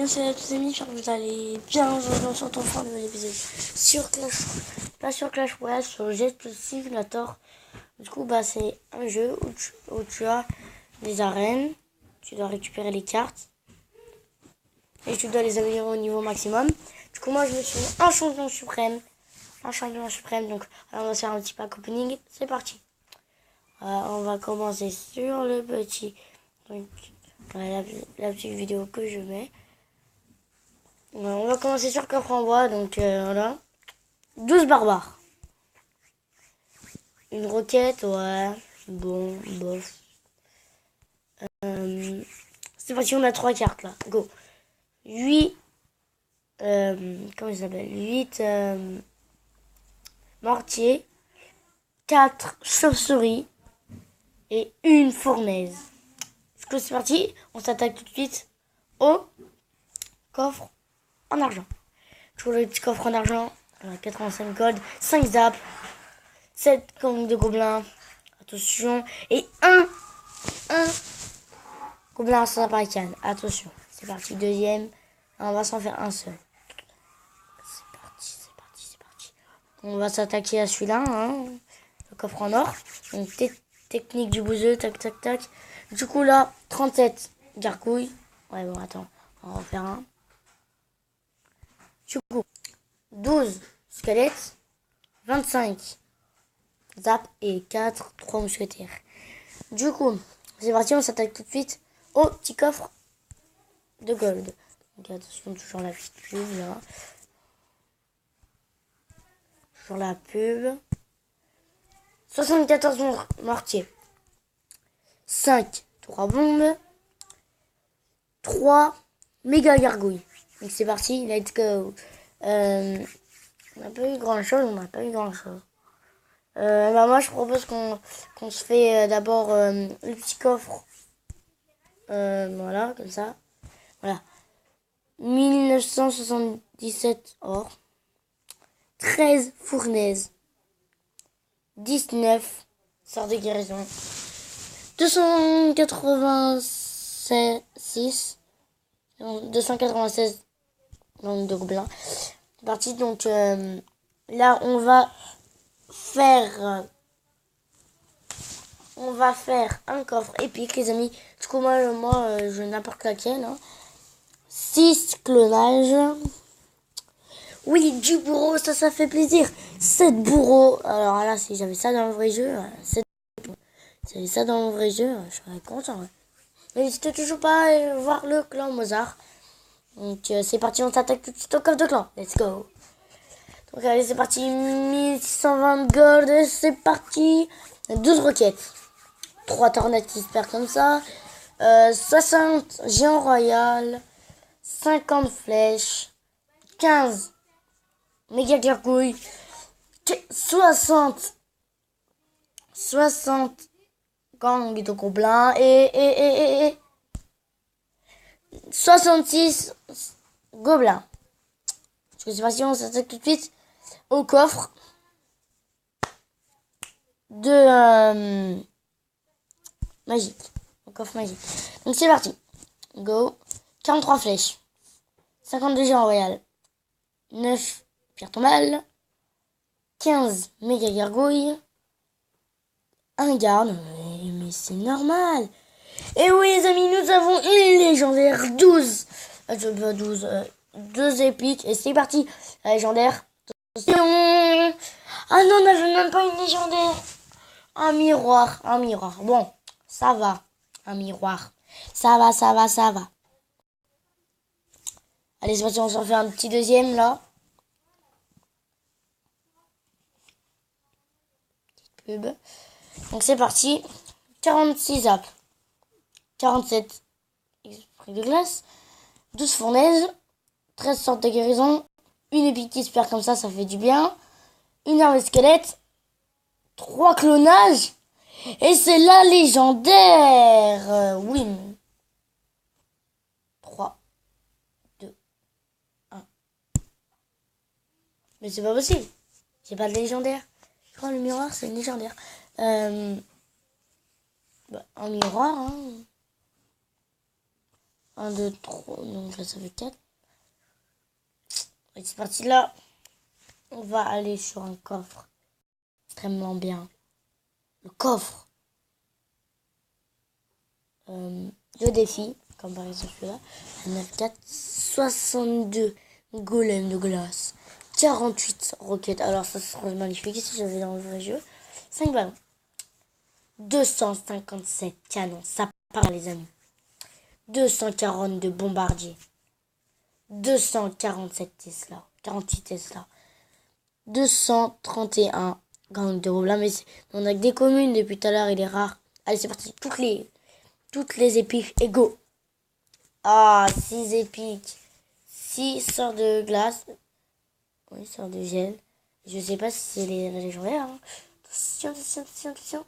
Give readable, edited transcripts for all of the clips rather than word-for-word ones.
salut à tous les amis, j'espère que vous allez bien. Aujourd'hui on se retrouve pour un nouvel épisode sur Clash, pas sur Clash Royale, sur Jet Simulator. Du coup c'est un jeu où tu as des arènes, tu dois récupérer les cartes et tu dois les améliorer au niveau maximum. Du coup moi je me suis mis un champion suprême, donc alors, on va faire un petit pack opening, c'est parti. On va commencer sur le petit, donc voilà la petite vidéo que je mets. On va commencer sur coffre en bois, donc voilà. 12 barbares. Une roquette, ouais. Bon, bof. C'est parti, on a 3 cartes là. Go. 8. Comment il s'appelle 8 mortiers. 4 chauves-souris. Et une fournaise. Du coup, c'est parti. On s'attaque tout de suite au coffre en argent. Toujours le petit coffre en argent. 85 gold, 5 zap, 7 gangs de gobelins. Attention. Et un gobelin sans apparicane. Attention. C'est parti. Deuxième. On va s'en faire un seul. C'est parti. On va s'attaquer à celui-là. Hein. Le coffre en or. Donc, technique du bouseux. Tac. Du coup, là, 37 gargouilles. Ouais, bon, attends. On va en faire un. Du coup, 12 squelettes. 25 zap et 3 mousquetaires. Du coup, c'est parti, on s'attaque tout de suite au petit coffre de gold. Donc attention, toujours la petite pub là. Toujours la pub. 74 mortiers. 5 3 bombes. 3 méga gargouilles. Donc c'est parti, let's go. On n'a pas eu grand chose, moi je propose qu'on se fait d'abord le petit coffre. Voilà, comme ça. Voilà. 1977 or. 13 fournaises. 19 sorts de guérison. 286. 296 de gobelins. C'est parti, donc là on va faire un coffre épique les amis. Du coup moi je n'importe laquelle hein. 6 clonages. Oui, du bourreau, ça fait plaisir. 7 bourreaux. Alors là si j'avais ça dans le vrai jeu, si j'avais ça dans le vrai jeu, je serais content. Ouais. Mais n'hésitez toujours pas à voir le clan Mozart. Donc c'est parti, on s'attaque tout de suite au coffre de clan. Let's go. Donc allez, c'est parti, 1620 gold, c'est parti. 12 roquettes. 3 tornades qui se perdent comme ça. 60 géant royal. 50 flèches. 15 méga gargouilles. 60 gangs de gobelins. Et 66 gobelins. C'est parti, on s'attaque tout de suite au coffre de magique. Au coffre magique. Donc c'est parti. Go. 43 flèches. 52 géants royal. 9 pierres tombales. 15 méga gargouilles. Un garde. Mais c'est normal. Et oui les amis, nous avons une légendaire 12. 2 épiques. Et c'est parti. La légendaire. Ah non, je n'ai même pas une légendaire. Un miroir. Bon, ça va. Un miroir. Ça va. Allez, c'est parti, on s'en fait un petit deuxième, là. Petite pub. Donc, c'est parti. 46 zap. 47 esprit de glace. 12 fournaises. 13 sortes de guérison. Une épique qui se perd comme ça fait du bien. Une arme de squelette. 3 clonages. Et c'est la légendaire. Win. 3, 2, 1. Mais c'est pas possible. J'ai pas de légendaire. Je crois que le miroir, c'est une légendaire. Un miroir, hein. 1, 2, 3. Donc là, ça fait 4. Et c'est parti. Là, on va aller sur un coffre. Extrêmement bien. Le coffre. Le défi. Comme par exemple celui-là. 9, 4, 62 golems de glace. 48 roquettes. Alors ça serait magnifique si j'avais dans le vrai jeu. 5 ballons. 257 canons. Ça part les amis. 242 bombardiers. 247 Tesla. 48 Tesla. 231 gangs de roues. Là, mais on a que des communes depuis tout à l'heure. Il est rare. Allez, c'est parti. Toutes les épiques. Et go. Ah, 6 épiques. 6 sorts de glace. Oui, sorts de gel. Je sais pas si c'est les légendaires. Hein. Attention.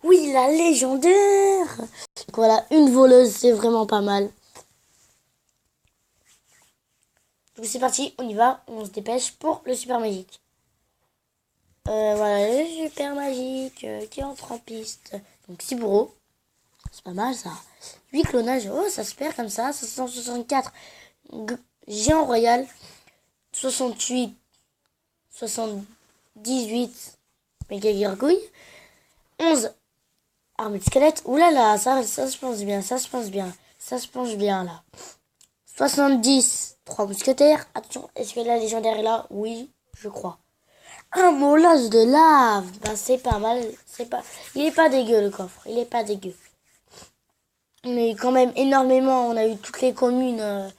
Oui, la légendaire. Donc voilà, une voleuse, c'est vraiment pas mal. Donc c'est parti, on y va. On se dépêche pour le super magique. Voilà, le super magique qui entre en piste. Donc 6 bourreaux. C'est pas mal ça. 8 clonages. Oh, ça se perd comme ça. 564. Géant royal. 68. 78. Méga gargouille. 11. Armée de squelette. Oulala, ça se pense bien. Ça se penche bien là. 70. 3 mousquetaires. Attention, est-ce que la légendaire est là? Oui, je crois. Un molage de lave. Ben, c'est pas mal. Il est pas dégueu le coffre. Il est pas dégueu. Mais quand même énormément. On a eu toutes les communes.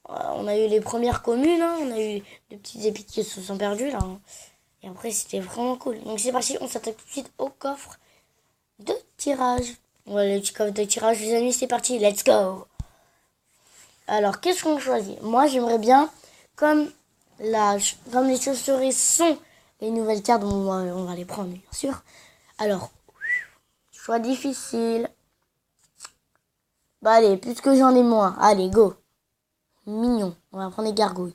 On a eu les premières communes. Hein. On a eu des petites épiques qui se sont perdues là. Hein. Et après, c'était vraiment cool. Donc c'est parti. On s'attaque tout de suite au coffre de tirage. Voilà, le petit coffre de tirage, les amis. C'est parti. Let's go. Alors, qu'est-ce qu'on choisit? Moi, j'aimerais bien, comme les chauves-souris sont les nouvelles cartes, on va les prendre, bien sûr. Alors, choix difficile. Bah allez, puisque j'en ai moins. Allez, go. Mignon. On va prendre les gargouilles.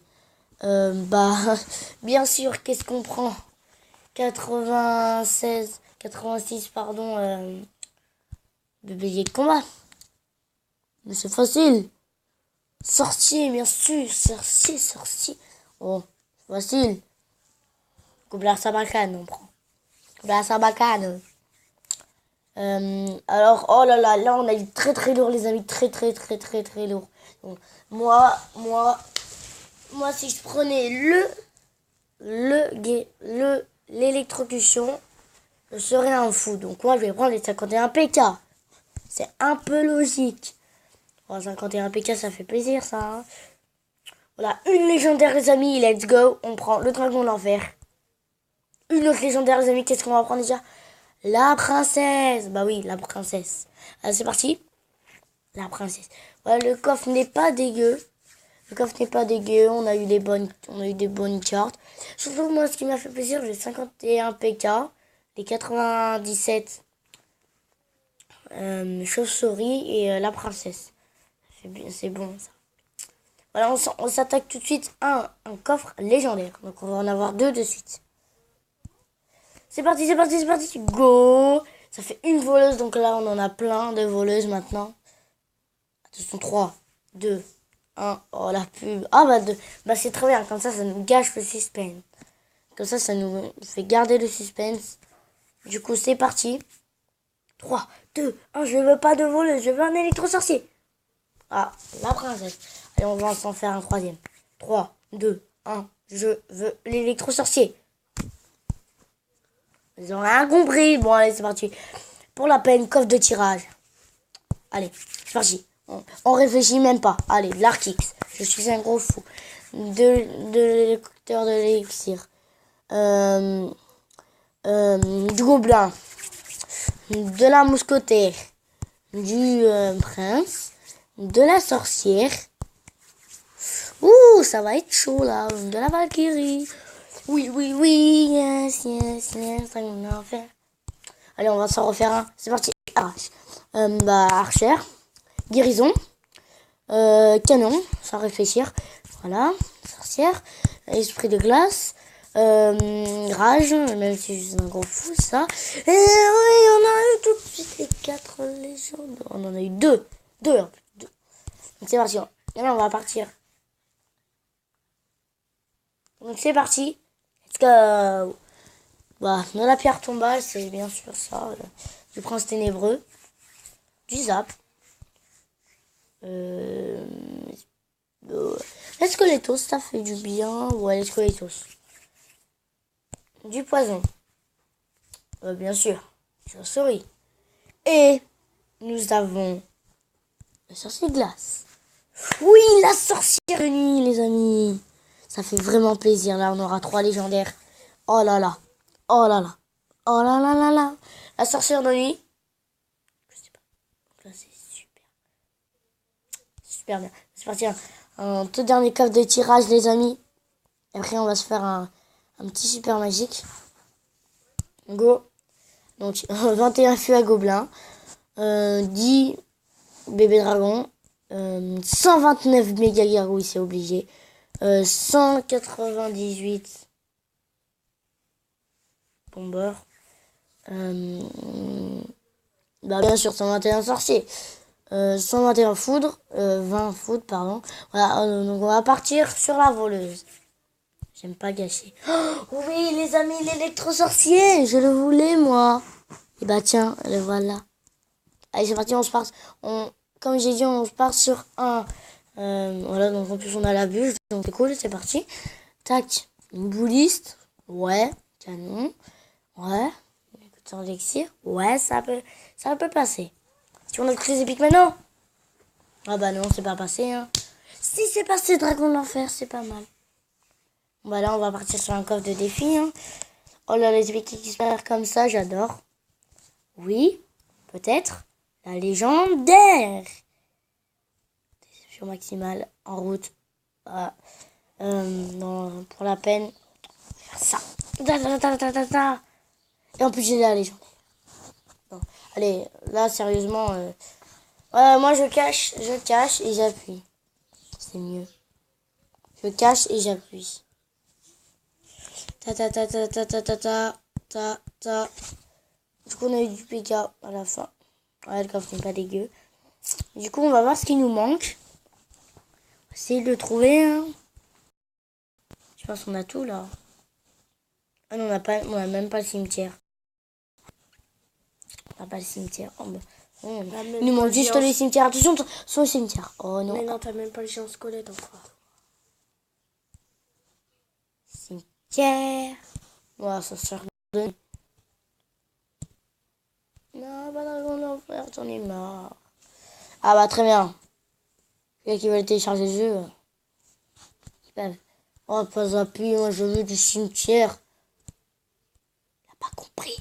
Bien sûr, qu'est-ce qu'on prend? 86, pardon, de bélier de combat. Mais c'est facile. Sorcier, bien sûr. Sorcier. Oh, c'est facile. Gobelin Sabacane, on prend. Gobelin Sabacane. Alors, oh là là, là on a eu très très lourd les amis, très lourd. Donc, moi, si je prenais l'électrocution, je serais un fou. Donc moi je vais prendre les 51 PK. C'est un peu logique. Oh, 51 PK ça fait plaisir ça. Hein. Voilà, une légendaire les amis, let's go. On prend le dragon de l'enfer. Une autre légendaire les amis, qu'est-ce qu'on va prendre déjà? La princesse. Bah oui, la princesse. Allez, c'est parti. La princesse. Voilà, le coffre n'est pas dégueu. On a eu des bonnes cartes. Surtout moi, ce qui m'a fait plaisir, j'ai 51 PK, les 97 chauve-souris et la princesse. C'est bon ça. Voilà, on s'attaque tout de suite à un coffre légendaire. Donc on va en avoir 2 de suite. C'est parti. Go! Ça fait une voleuse, donc là on en a plein de voleuses maintenant. Attention, 3, 2, 1. Oh la pub. Ah bah c'est très bien, comme ça nous gâche le suspense. Comme ça nous fait garder le suspense. Du coup c'est parti. 3, 2, 1, je veux pas de voleuse, je veux un électro-sorcier. Ah, la princesse. Allez, on va s'en faire un troisième. 3, 2, 1, je veux l'électro-sorcier. Ils ont rien compris. Bon, allez, c'est parti. Pour la peine, coffre de tirage. Allez, c'est parti. On réfléchit même pas. Allez, l'Arkix. Je suis un gros fou. De l'électeur de l'élixir. Du gobelin. De la mousquetaire. Du prince. De la sorcière. Ouh, ça va être chaud là. De la Valkyrie. Oui, yes, on va en faire. Allez, on va s'en refaire un. C'est parti. Arrache. Archer. Guérison. Canon, sans réfléchir. Voilà. Sorcière. Esprit de glace. Rage, même si je suis un gros fou, ça. Et oui, on a eu tout de suite les 4 légendes. On en a eu 2. 2. Donc c'est parti. Maintenant, on va partir. Donc c'est parti. Let's go. Bah, de la pierre tombale, c'est bien sûr ça. Du prince ténébreux. Du zap. Les squelettos, ça fait du bien. Ouais, les squelettos. Du poison. Bien sûr. Chauve-souris. Et nous avons le sorcier de glace. Oui, la sorcière de nuit, les amis. Ça fait vraiment plaisir. Là, on aura 3 légendaires. Oh là là. Oh là là. Oh là là là là. La sorcière de nuit. Je sais pas. Là, c'est super. Super bien. C'est parti. Un tout dernier coffre de tirage, les amis. Et après, on va se faire un petit super magique. Go. Donc, 21 fûts à gobelins. 10 bébés dragons. 129 méga gargouilles, c'est obligé. 198 bombeurs. Bah bien sûr, 121 sorciers. 121 foudres. 20 foudres, pardon. Voilà, donc on va partir sur la voleuse. J'aime pas gâcher. Oh, oui, les amis, l'électro-sorcier. Je le voulais, moi. Et bah tiens, le voilà. Allez, c'est parti, on se part. Comme j'ai dit, on se part sur un. Voilà, donc en plus on a la bûche, donc c'est cool, c'est parti. Tac, une bouliste. Ouais, canon. Ouais, écoutez, d'élixir. Ouais, ça peut passer. Si on a que les épiques maintenant. Ah bah non, c'est pas passé, hein. Si c'est passé, dragon de l'enfer, c'est pas mal. Bah là, on va partir sur un coffre de défi, hein. Oh là, les épiques qui se perdent comme ça, j'adore. Oui, peut-être. La légendaire. Déception maximale en route. Pour la peine. Ça. Et en plus, j'ai la légendaire. Bon. Allez, là, sérieusement. Moi, je cache et j'appuie. C'est mieux. Je cache et j'appuie. Ta. Du coup, on a eu du PK à la fin. Ouais, le coffre n'est pas dégueu. Du coup, on va voir ce qui nous manque. On va essayer de le trouver. Hein. Je pense qu'on a tout là. Ah non, on a même pas le cimetière. On n'a pas le cimetière. Oh, bah. Il nous manque juste les cimetières. Attention sur le cimetière. Oh non. Mais non, t'as même pas le géant squelette encore. Cimetière. Ouais, ça sert de... Non, pas dragon de l'enfer, j'en ai marre. Ah bah très bien. Quelqu'un qui veut télécharger le jeu. Ils peuvent. Oh, pas appui, moi je veux du cimetière. Il a pas compris.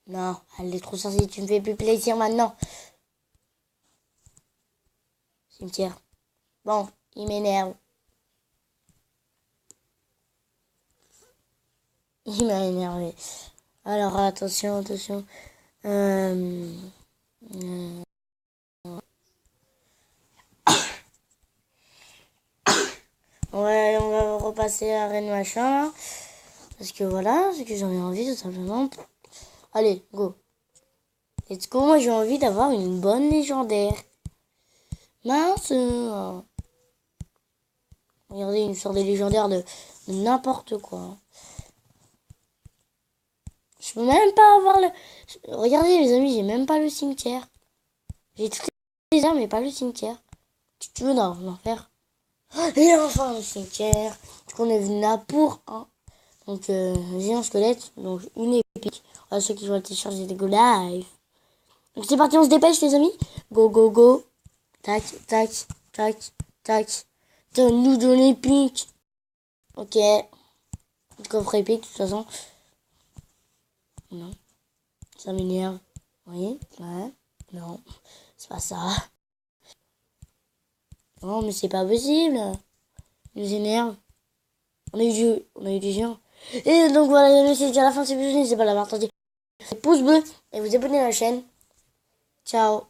Non, elle est trop sorcière, tu me fais plus plaisir maintenant. Cimetière. Bon, il m'énerve. Il m'a énervé. Alors attention. Ouais, on va repasser à Reine Machin là. Parce que voilà, c'est que j'en ai envie tout simplement. Allez, go. Let's go, moi j'ai envie d'avoir une bonne légendaire. Mince. Regardez, une sorte de légendaire de n'importe quoi. Je peux même pas avoir le... Regardez les amis, j'ai même pas le cimetière. J'ai toutes les armes mais pas le cimetière. Tu veux en faire. Et enfin le cimetière. Du coup on est venu là pour un. Donc j'ai un squelette. Donc une épique. Voilà ceux qui vont télécharger des go live. Donc c'est parti, on se dépêche les amis. Go. Tac. Donne-nous de l'épique. Ok. Le coffre épique de toute façon. Non. Ça m'énerve. Vous voyez? Ouais. Non. C'est pas ça. Non, mais c'est pas possible. Il nous énerve. On a eu du géant. Et donc voilà, les amis, c'est déjà la fin de cette vidéo. N'hésitez pas à la partager. Pouce bleu et vous abonner à la chaîne. Ciao.